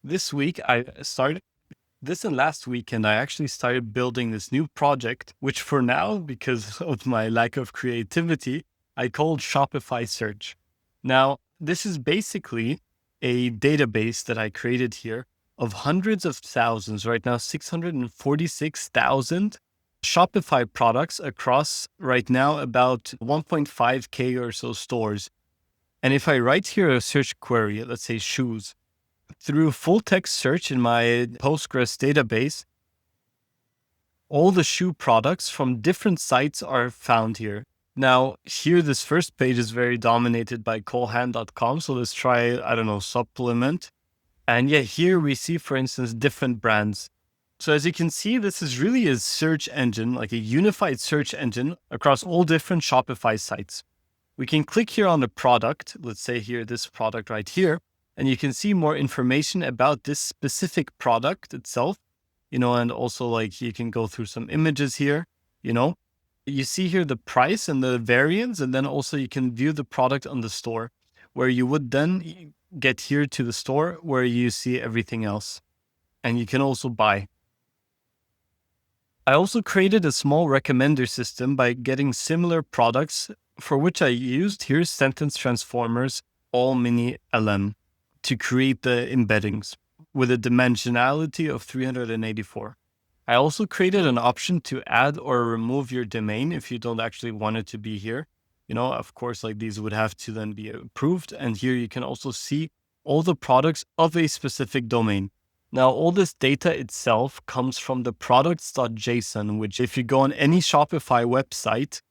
this week I started this and last weekend, I actually started building this new project, which for now, because of my lack of creativity, I called Shopify Search. Now, this is basically a database that I created here of hundreds of thousands, right now 646,000 Shopify products across right now about 1.5K or so stores. And if I write here a search query, let's say shoes, through full text search in my Postgres database, all the shoe products from different sites are found here. Now, here, this first page is very dominated by Colhan.com. So let's try, supplement. And yeah, here we see, for instance, different brands. So as you can see, this is really a search engine, like a unified search engine across all different Shopify sites. We can click here on the product. Let's say here, this product right here. And you can see more information about this specific product itself, and also like you can go through some images here, You see here the price and the variants, and then also you can view the product on the store, where you would then get here to the store where you see everything else. And you can also buy. I also created a small recommender system by getting similar products for which I used here sentence transformers, all mini LM, to create the embeddings with a dimensionality of 384. I also created an option to add or remove your domain if you don't actually want it to be here. Of course, like these would have to then be approved. And here you can also see all the products of a specific domain. Now, all this data itself comes from the products.json, which if you go on any Shopify website,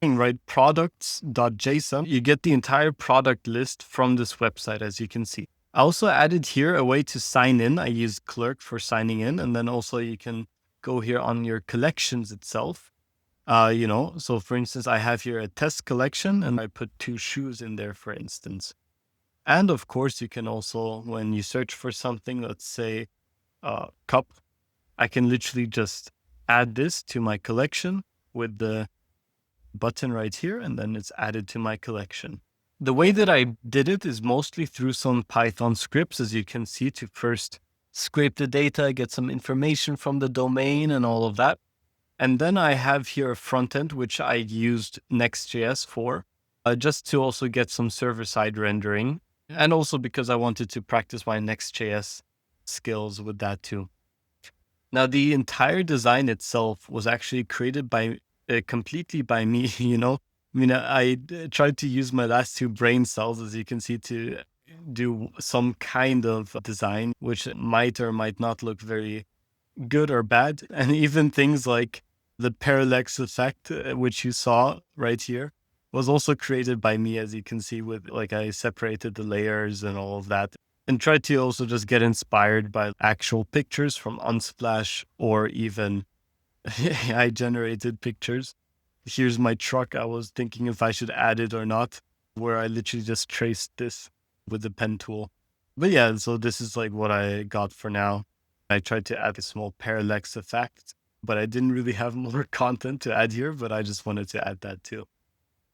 right, products.json, you get the entire product list from this website, as you can see. I also added here a way to sign in. I used Clerk for signing in, and then also you can go here on your collections itself. So for instance, I have here a test collection and I put 2 shoes in there, for instance. And of course, you can also, when you search for something, let's say cup, I can literally just add this to my collection with the button right here, and then it's added to my collection. The way that I did it is mostly through some Python scripts, as you can see, to first scrape the data, get some information from the domain and all of that. And then I have here a front end, which I used Next.js for, just to also get some server-side rendering. And also because I wanted to practice my Next.js skills with that too. Now, the entire design itself was actually created completely by me, I tried to use my last 2 brain cells, as you can see, to do some kind of design, which might or might not look very good or bad. And even things like the parallax effect, which you saw right here, was also created by me, as you can see, with like I separated the layers and all of that, and tried to also just get inspired by actual pictures from Unsplash or even AI generated pictures. Here's my truck. I was thinking if I should add it or not, where I literally just traced this with the pen tool. But yeah, so this is like what I got for now. I tried to add a small parallax effect, but I didn't really have more content to add here, but I just wanted to add that too.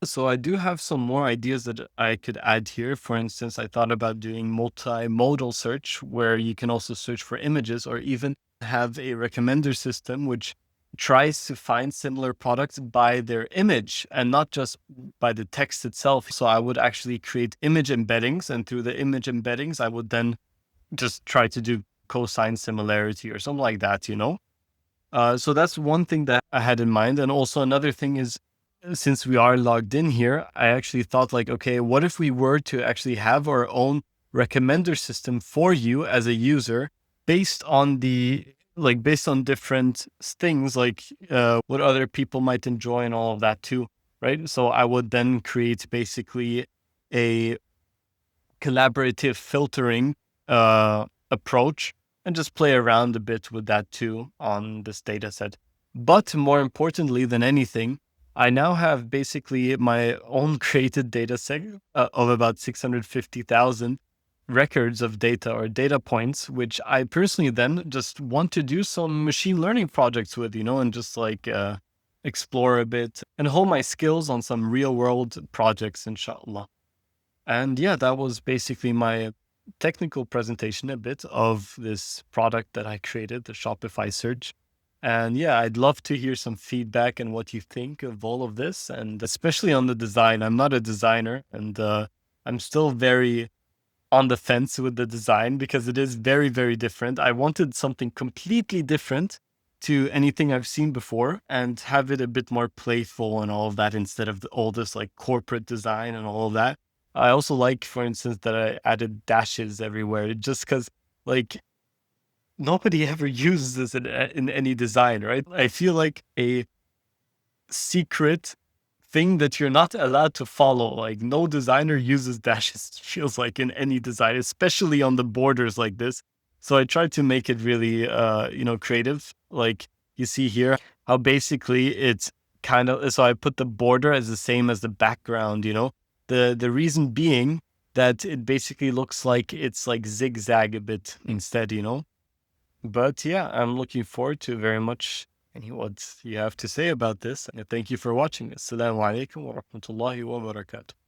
So I do have some more ideas that I could add here. For instance, I thought about doing multimodal search, where you can also search for images, or even have a recommender system, which tries to find similar products by their image and not just by the text itself. So I would actually create image embeddings, and through the image embeddings, I would then just try to do cosine similarity or something like that, So that's one thing that I had in mind. And also another thing is, since we are logged in here, I actually thought like, okay, what if we were to actually have our own recommender system for you as a user based on different things, like what other people might enjoy and all of that too, right? So I would then create basically a collaborative filtering approach and just play around a bit with that too on this data set. But more importantly than anything, I now have basically my own created data set of about 650,000 records of data or data points, which I personally then just want to do some machine learning projects with, and just like explore a bit and hone my skills on some real world projects, inshallah. And yeah, that was basically my technical presentation a bit of this product that I created, the Shopify Search. And yeah, I'd love to hear some feedback and what you think of all of this, and especially on the design. I'm not a designer, and I'm still very on the fence with the design because it is very, very different. I wanted something completely different to anything I've seen before and have it a bit more playful and all of that instead of all this like corporate design and all of that. I also like, for instance, that I added dashes everywhere just because like nobody ever uses this in any design, right? I feel like a secret thing that you're not allowed to follow. Like no designer uses dashes, it feels like in any design, especially on the borders like this. So I tried to make it really creative. Like you see here, how basically it's kind of so I put the border as the same as the background. The reason being that it basically looks like it's like zigzag a bit instead. But yeah, I'm looking forward to very much any what you have to say about this. And thank you for watching. Assalamu alaikum wa rahmatullahi wa barakatuh.